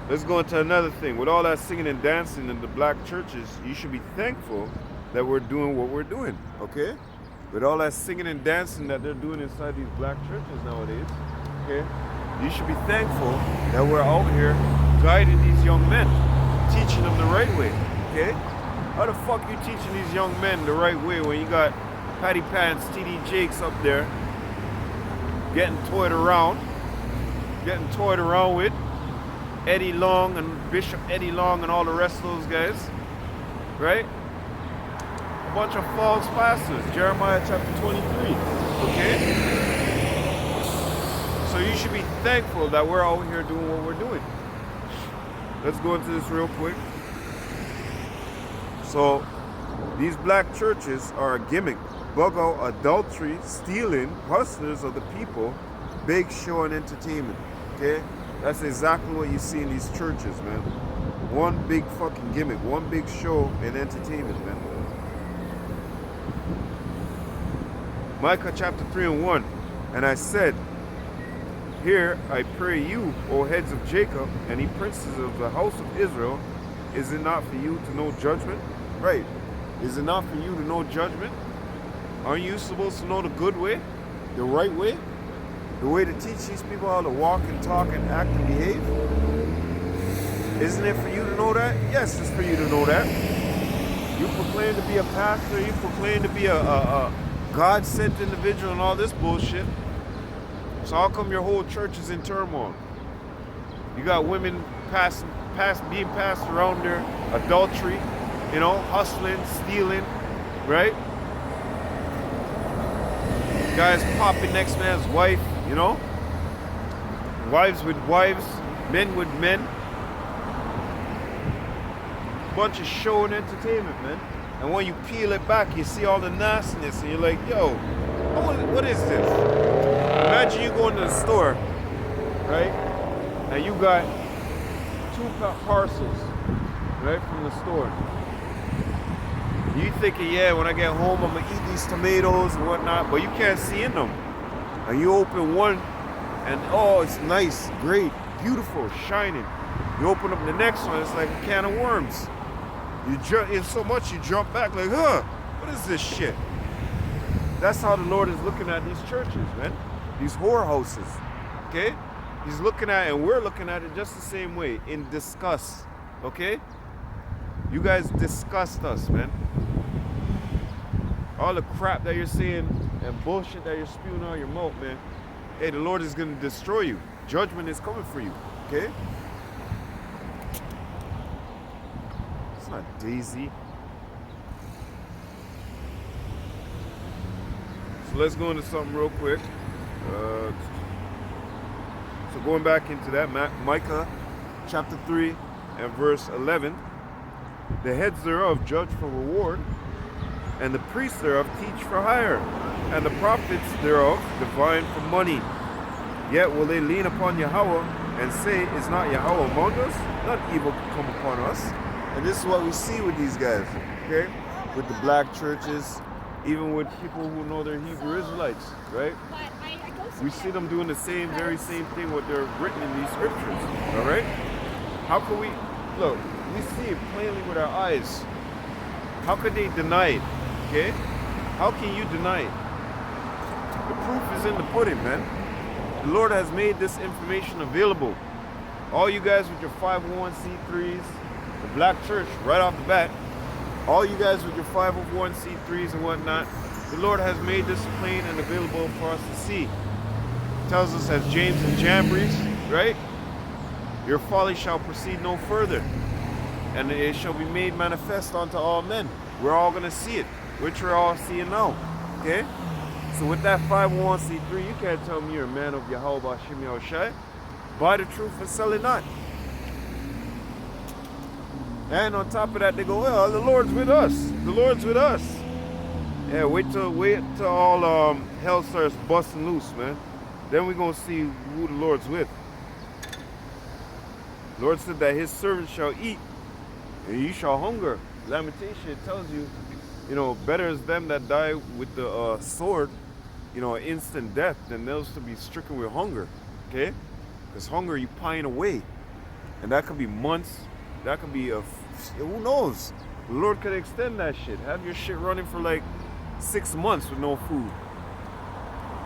let's go into another thing. With all that singing and dancing in the black churches, you should be thankful that we're doing what we're doing, okay? With all that singing and dancing that they're doing inside these black churches nowadays, okay? You should be thankful that we're out here guiding these young men, teaching them the right way. Okay? How the fuck you teaching these young men the right way when you got Patty Pants, TD Jakes up there getting toyed around with Eddie Long and Bishop Eddie Long and all the rest of those guys, right? A bunch of false pastors, Jeremiah chapter 23, okay? So you should be thankful that we're out here doing what we're doing. let's go into this real quick. So, these black churches are a gimmick. Bug out adultery, stealing, hustlers of the people, big show and entertainment. Okay? That's exactly what you see in these churches, man. One big fucking gimmick, one big show and entertainment, man. Micah chapter 3 and 1. And I said, here I pray you, O heads of Jacob, and ye princes of the house of Israel, is it not for you to know judgment? Right. Is it not for you to know judgment? Aren't you supposed to know the good way? The right way? The way to teach these people how to walk and talk and act and behave? Isn't it for you to know that? Yes, it's for you to know that. You proclaim to be a pastor, you proclaim to be a God-sent individual and all this bullshit. So how come your whole church is in turmoil? You got women being passed around there, adultery, you know, hustling, stealing, right? Guys popping next man's wife, you know? Wives with wives, men with men. Bunch of show and entertainment, man. And when you peel it back, you see all the nastiness, and you're like, yo, what is this? Imagine you go into the store, right? And you got 2 parcels, right, from the store. You thinking, yeah, when I get home, I'm gonna eat these tomatoes and whatnot, but you can't see in them. And you open one, and oh, it's nice, great, beautiful, shining. You open up the next one, it's like a can of worms. In so much you jump back like, what is this shit? That's how the Lord is looking at these churches, man. These whorehouses, okay? He's looking at it, and we're looking at it just the same way, in disgust, okay? You guys disgust us, man. All the crap that you're saying and bullshit that you're spewing out your mouth, man. Hey, the Lord is going to destroy you. Judgment is coming for you, okay? It's not Daisy. So let's go into something real quick. So going back into that, Micah chapter 3 and verse 11. The heads thereof judge for reward, and the priests thereof teach for hire, and the prophets thereof divine for money. Yet will they lean upon Yahweh and say, is not Yahweh among us? None evil can come upon us. And this is what we see with these guys, okay? With the black churches, even with people who know they're Hebrew Israelites, right? We see them doing the very same thing what they're written in these scriptures, all right? How can we, look, we see it plainly with our eyes. How could they deny it, okay? How can you deny it? The proof is in the pudding, man. The Lord has made this information available. All you guys with your 501c3s, the black church, right off the bat, all you guys with your 501c3s and whatnot, the Lord has made this plain and available for us to see. It tells us as James and Jambres, right? Your folly shall proceed no further, and it shall be made manifest unto all men. We're all going to see it, which we're all seeing now, okay? So with that 501c3, you can't tell me you're a man of Yahweh Bashim Yahushai. Buy the truth and sell it not. And on top of that, they go, well, the Lord's with us. The Lord's with us. Yeah, wait till all hell starts busting loose, man. Then we're going to see who the Lord's with. The Lord said that his servants shall eat, and you shall hunger. Lamentation, it tells you, you know, better is them that die with the sword, you know, instant death, than those to be stricken with hunger, okay? Because hunger, you pine away. And that could be months. That could be, who knows? The Lord could extend that shit. Have your shit running for like 6 months with no food.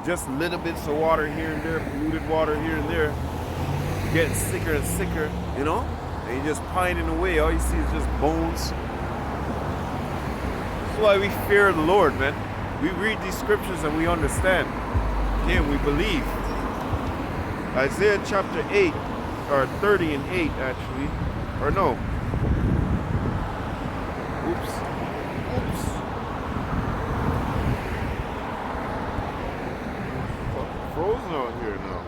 Just little bits of water here and there, polluted water here and there. Getting sicker and sicker, you know? And you're just pining away. All you see is just bones. That's why we fear the Lord, man. We read these scriptures and we understand. Okay, and we believe. Isaiah chapter 8, or 30 and 8 actually. Or no. Oops. Fucking frozen out here now.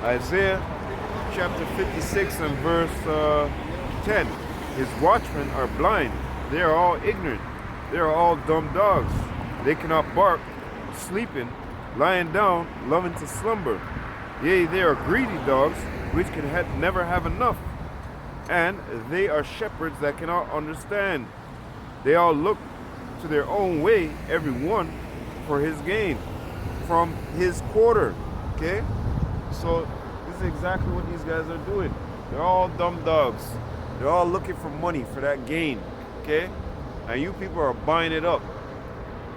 Isaiah chapter 56 and verse 10. His watchmen are blind. They are all ignorant. They are all dumb dogs. They cannot bark, sleeping, lying down, loving to slumber. Yea, they are greedy dogs, which can never have enough. And they are shepherds that cannot understand. They all look to their own way, every one for his gain, from his quarter. Okay? So this is exactly what these guys are doing. They're all dumb dogs. They're all looking for money, for that gain. Okay? And you people are buying it up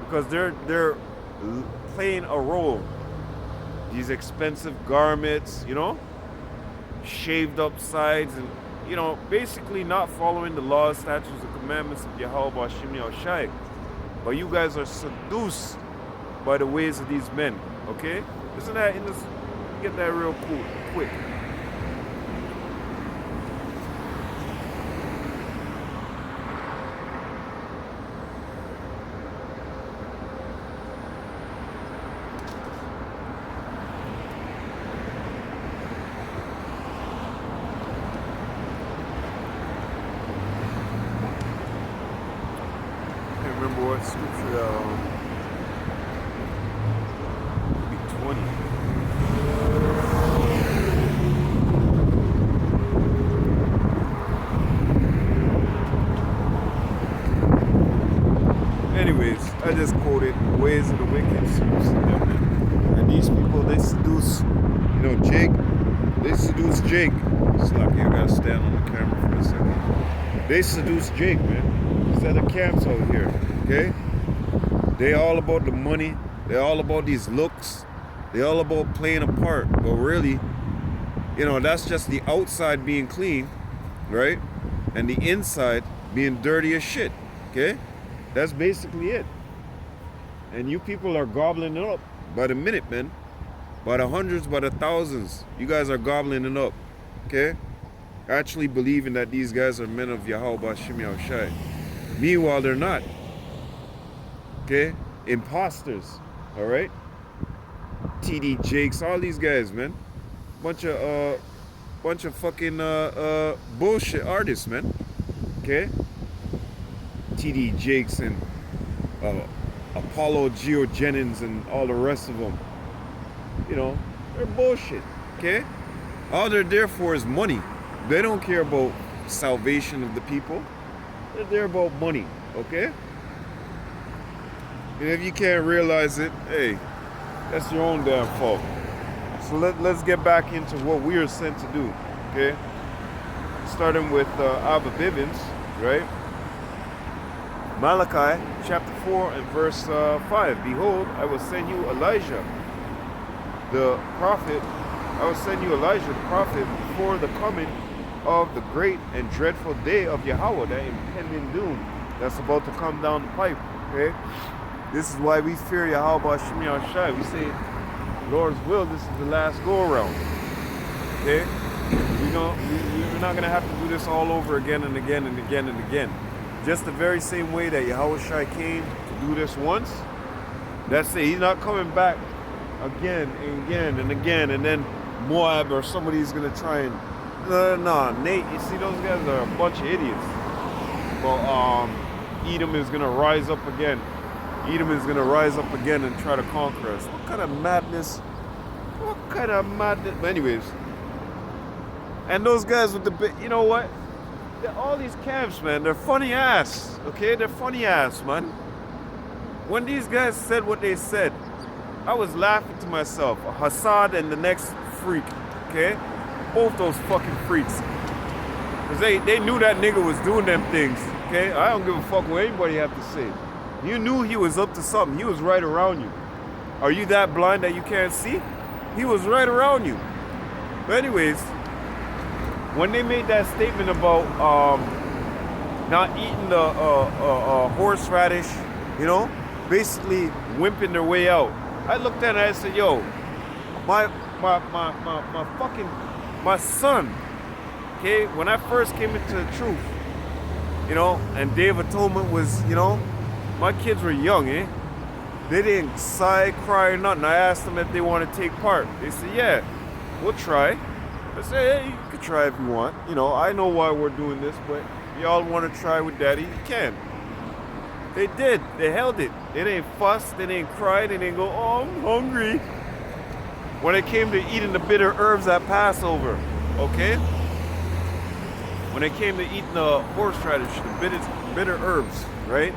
because they're playing a role. These expensive garments, you know, shaved up sides, and you know, basically not following the laws, statutes, and commandments of Yahweh Bashim Yahushai. But you guys are seduced by the ways of these men. Okay? Isn't that in this? Get that real cool, quick. Remember what scripture be 20. Anyways, I just quoted ways of the wicked seducing them. And these people, they seduce, you know, Jake. They seduce Jake. It's like I gotta stand on the camera for a second. They seduce Jake, man. These other camps over here. Okay? They all about the money. They're all about these looks. They're all about playing a part. But really, you know, that's just the outside being clean, right? And the inside being dirty as shit. Okay? That's basically it. And you people are gobbling it up by the minute, man. By the hundreds, by the thousands. You guys are gobbling it up. Okay? Actually believing that these guys are men of Yahweh Bashim Yahushai. Meanwhile, they're not. Okay? Imposters. Alright? TD Jakes, all these guys, man. Bunch of fucking bullshit artists, man. Okay? TD Jakes and Apollo Geo Jennings and all the rest of them. You know, they're bullshit. Okay? All they're there for is money. They don't care about salvation of the people. They're there about money. Okay? And if you can't realize it, hey, that's your own damn fault. So let's get back into what we are sent to do, okay? Starting with Abba Bivens, right? Malachi chapter 4 and verse 5. Behold, I will send you Elijah, the prophet. I will send you Elijah, the prophet, before the coming of the great and dreadful day of Yahweh, that impending doom that's about to come down the pipe, okay? This is why we fear Yahweh Bashim Yahushai. We say, Lord's will, this is the last go-around. Okay? We're not going to have to do this all over again and again and again and again. Just the very same way that Yahushai came to do this once. That's it. He's not coming back again and again and again. And then Moab or somebody's going to try and... Nah, Nate, you see, those guys are a bunch of idiots. But Edom is going to rise up again. Edom is going to rise up again and try to conquer us. What kind of madness? What kind of madness? But anyways. And those guys with the... You know what? All these camps, man, they're funny ass. Okay? They're funny ass, man. When these guys said what they said, I was laughing to myself. Hassad and the next freak. Okay? Both those fucking freaks. Because they knew that nigga was doing them things. Okay? I don't give a fuck what anybody have to say. You knew he was up to something. He was right around you. Are you that blind that you can't see? He was right around you. But anyways, when they made that statement about not eating the horseradish, you know, basically wimping their way out, I looked at it and I said, yo, my son, okay, when I first came into the truth, you know, and Day of Atonement was, you know, my kids were young, eh? They didn't sigh, cry, or nothing. I asked them if they want to take part. They said, yeah, we'll try. I say, hey, you can try if you want. You know, I know why we're doing this, but y'all want to try with daddy, you can. They did. They held it. They didn't fuss. They didn't cry. They didn't go, oh, I'm hungry. When it came to eating the bitter herbs at Passover, okay? When it came to eating the horseradish, the bitter herbs, right?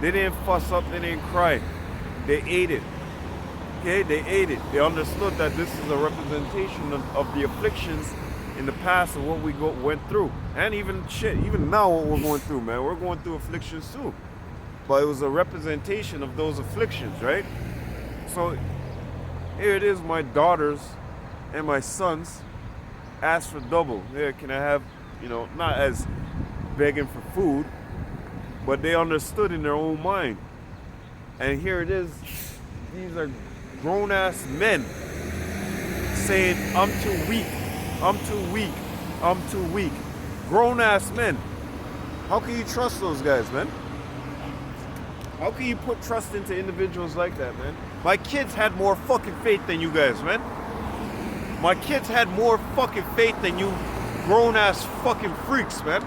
They didn't fuss up. They didn't cry. They ate it. Okay? They ate it. They understood that this is a representation of the afflictions in the past of what we went through. And even now what we're going through, man. We're going through afflictions too. But it was a representation of those afflictions, right? So here it is, my daughters and my sons asked for double. Yeah, can I have, you know, not as begging for food, but they understood in their own mind. And here it is, these are grown-ass men saying, I'm too weak, I'm too weak, I'm too weak. Grown-ass men. How can you trust those guys, man? How can you put trust into individuals like that, man? My kids had more fucking faith than you guys, man. My kids had more fucking faith than you grown-ass fucking freaks, man.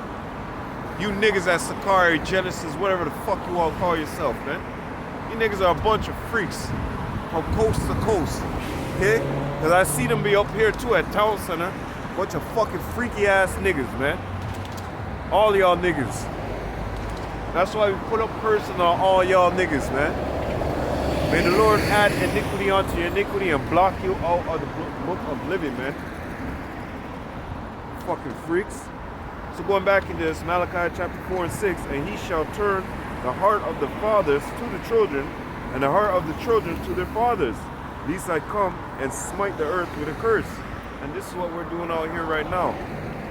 You niggas at Sakari, Genesis, whatever the fuck you all call yourself, man. You niggas are a bunch of freaks from coast to coast, okay? Because I see them be up here too at Town Center. Bunch of fucking freaky-ass niggas, man. All y'all niggas. That's why we put up person on all y'all niggas, man. May the Lord add iniquity onto your iniquity and block you out of the book of living, man. Fucking freaks. So going back into this, Malachi chapter 4 and 6, and he shall turn the heart of the fathers to the children, and the heart of the children to their fathers, lest I come and smite the earth with a curse. And this is what we're doing out here right now.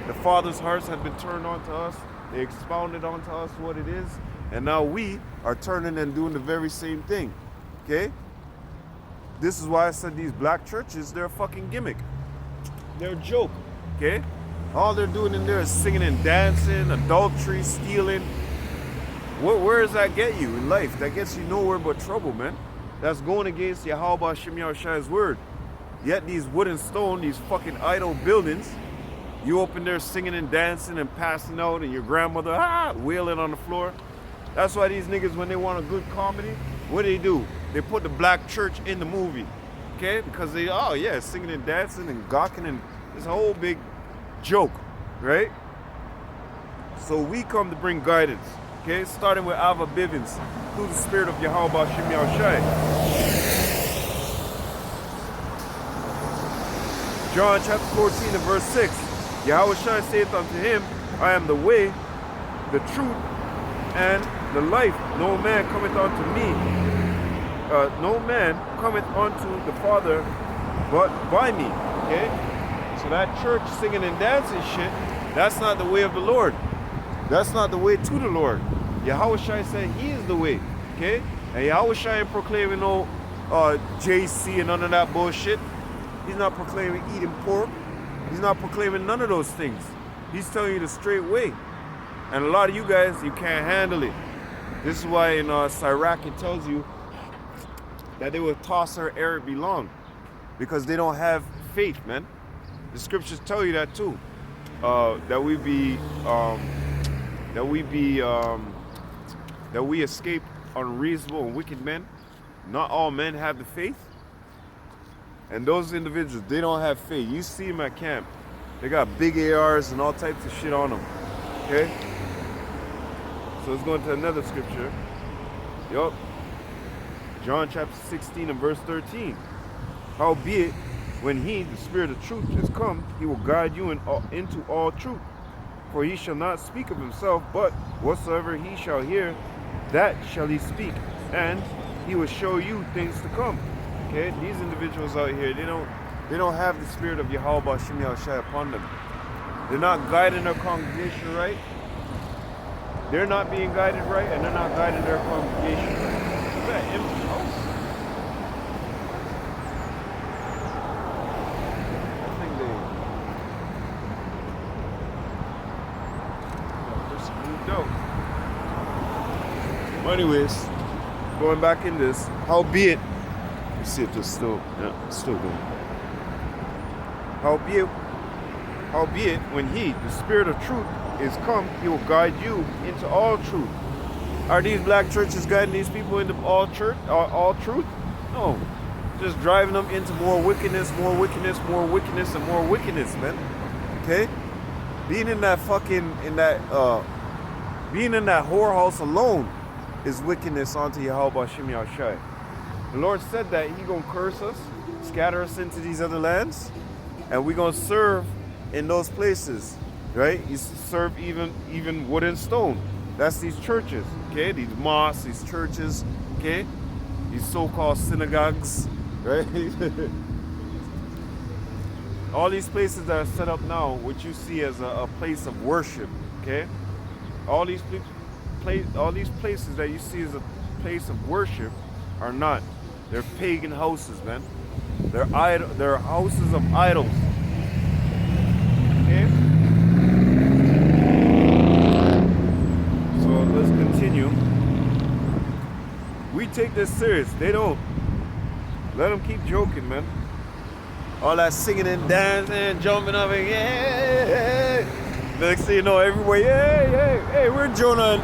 The fathers' hearts have been turned onto us. They expounded onto us what it is, and now we are turning and doing the very same thing. Okay? This is why I said these black churches, they're a fucking gimmick. They're a joke. Okay? All they're doing in there is singing and dancing, adultery, stealing. Where does that get you in life? That gets you nowhere but trouble, man. That's going against Yahweh Shem Yahshua's word. Yet these wood and stone, these fucking idol buildings, you up in there singing and dancing and passing out, and your grandmother wailing on the floor. That's why these niggas, when they want a good comedy, what do? They put the black church in the movie, okay? Because they, oh yeah, singing and dancing and gawking, and it's a whole big joke, right? So we come to bring guidance, okay? Starting with Ava Bivens, through the spirit of Yahweh Shem Yahushai. John chapter 14 and verse 6. Yahushua saith unto him, I am the way, the truth, and the life. No man cometh unto me. No man cometh unto the Father but by me. Okay? So that church singing and dancing shit, that's not the way of the Lord. That's not the way to the Lord. Yahushua said he is the way. Okay? And Yahushua ain't proclaiming no JC and none of that bullshit. He's not proclaiming eating pork. He's not proclaiming none of those things. He's telling you the straight way. And a lot of you guys, you can't handle it. This is why in Sirach it tells you that they will toss her ere it belong. Because they don't have faith, man. The scriptures tell you that too. That we escape unreasonable and wicked men. Not all men have the faith. And those individuals, they don't have faith. You see them at camp. They got big ARs and all types of shit on them. Okay? So let's go into another scripture. Yup. John chapter 16 and verse 13. Howbeit, when he, the Spirit of truth, is come, he will guide you into all truth. For he shall not speak of himself, but whatsoever he shall hear, that shall he speak. And he will show you things to come. Okay, these individuals out here, they don't have the spirit of Yahweh Shem Yahushua upon them. They're not guiding their congregation right. They're not being guided right, and they're not guiding their congregation right. Is that empty house? I think that person moved out. Well, anyways, going back in this, howbeit. See if it's still, yeah, it's still going. Howbeit, Howbeit, when he, the Spirit of truth, is come, he will guide you into all truth. Are these black churches guiding these people into all truth? No. Just driving them into more wickedness, more wickedness, more wickedness, and more wickedness, man. Okay? Being in that whorehouse alone is wickedness unto Yahweh Shem Yahshai. The Lord said that he gonna curse us, scatter us into these other lands, and we gonna serve in those places, right? You serve even wood and stone. That's these churches, okay? These mosques, these churches, okay? These so-called synagogues, right? All these places that are set up now, what you see as a place of worship, okay? All these places that you see as a place of worship are not. They're pagan houses, man. They're houses of idols. Okay? So let's continue. We take this serious. They don't. Let them keep joking, man. All that singing and dancing, jumping up and yeah. Next thing you know, everywhere, hey, we're Jonah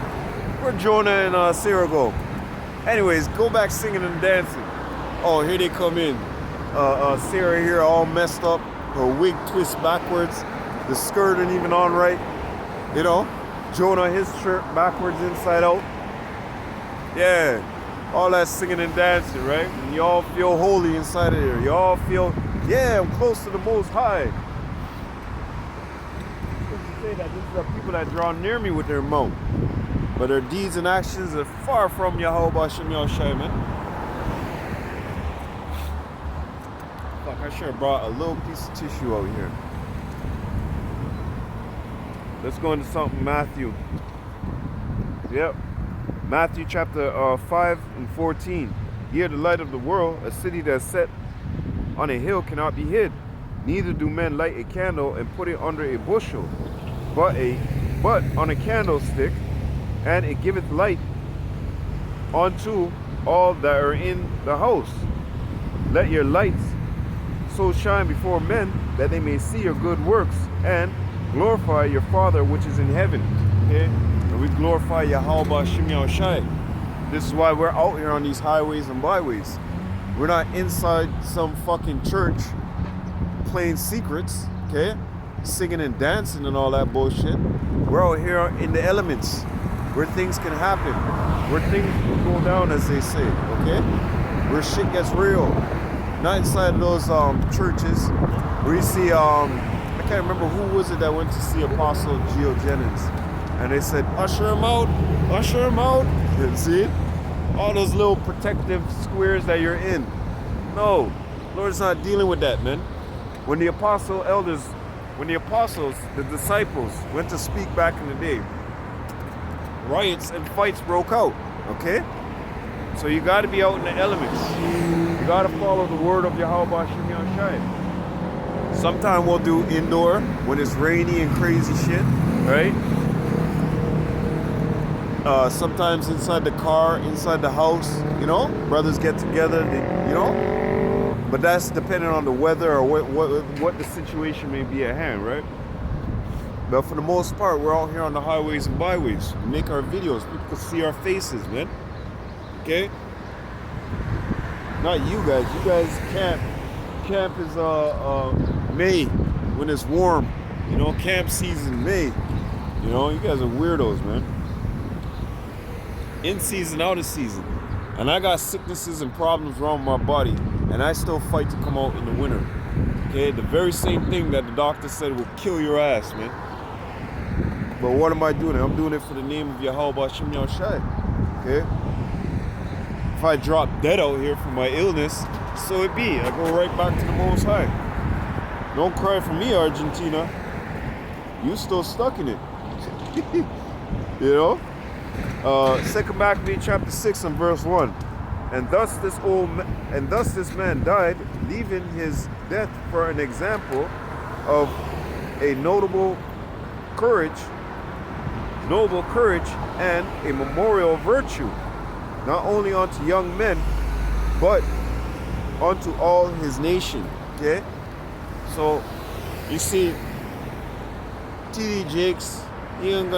and Sarah go. Anyways, go back singing and dancing. Oh, here they come in. Sarah here all messed up. Her wig twists backwards. The skirt ain't even on right. You know, Jonah, his shirt backwards inside out. Yeah, all that singing and dancing, right? And y'all feel holy inside of there. Y'all feel, yeah, I'm close to the Most High. Say that this is the people that draw near me with their mouth, but their deeds and actions are far from Yahweh Shem Yahshai, man. Fuck, I should have brought a little piece of tissue over here. Let's go into something Matthew. Yep. Matthew chapter 5 and 14. Ye are the light of the world. A city that is set on a hill cannot be hid. Neither do men light a candle and put it under a bushel, but on a candlestick, and it giveth light unto all that are in the house. Let your lights so shine before men that they may see your good works and glorify your Father which is in heaven. Okay? And we glorify Yahweh Shem Yahshai. This is why we're out here on these highways and byways. We're not inside some fucking church playing secrets, okay? Singing and dancing and all that bullshit. We're out here in the elements where things can happen, where things will go down, as they say, okay? Where shit gets real. Not inside of those churches where you see, I can't remember who was it that went to see Apostle Geo Jennings. And they said, usher him out, usher him out. You see? All those little protective squares that you're in. No, Lord's not dealing with that, man. When the the disciples went to speak back in the day, riots and fights broke out, okay? So you got to be out in the elements. You got to follow the word of Yahweh Shem Yahshai. Sometimes we'll do indoor when it's rainy and crazy shit, right? Sometimes inside the car, inside the house, you know, brothers get together, you know. But that's depending on the weather or what the situation may be at hand, right? But for the most part, we're out here on the highways and byways. We make our videos. People can see our faces, man. Okay? Not you guys. You guys camp. Camp is May when it's warm. You know, camp season May. You know, you guys are weirdos, man. In season, out of season. And I got sicknesses and problems wrong with my body, and I still fight to come out in the winter. Okay, the very same thing that the doctor said will kill your ass, man. But what am I doing? I'm doing it for the name of Yahweh Shem Yahshai. Okay? If I drop dead out here from my illness, so it be. I go right back to the Most High. Don't cry for me, Argentina. You still stuck in it. You know? 2 Maccabees chapter 6 and verse 1. And thus this man died, leaving his death for an example of a noble courage, and a memorial virtue, not only unto young men, but unto all his nation. Okay? So you see, TD Jakes, he ain't gonna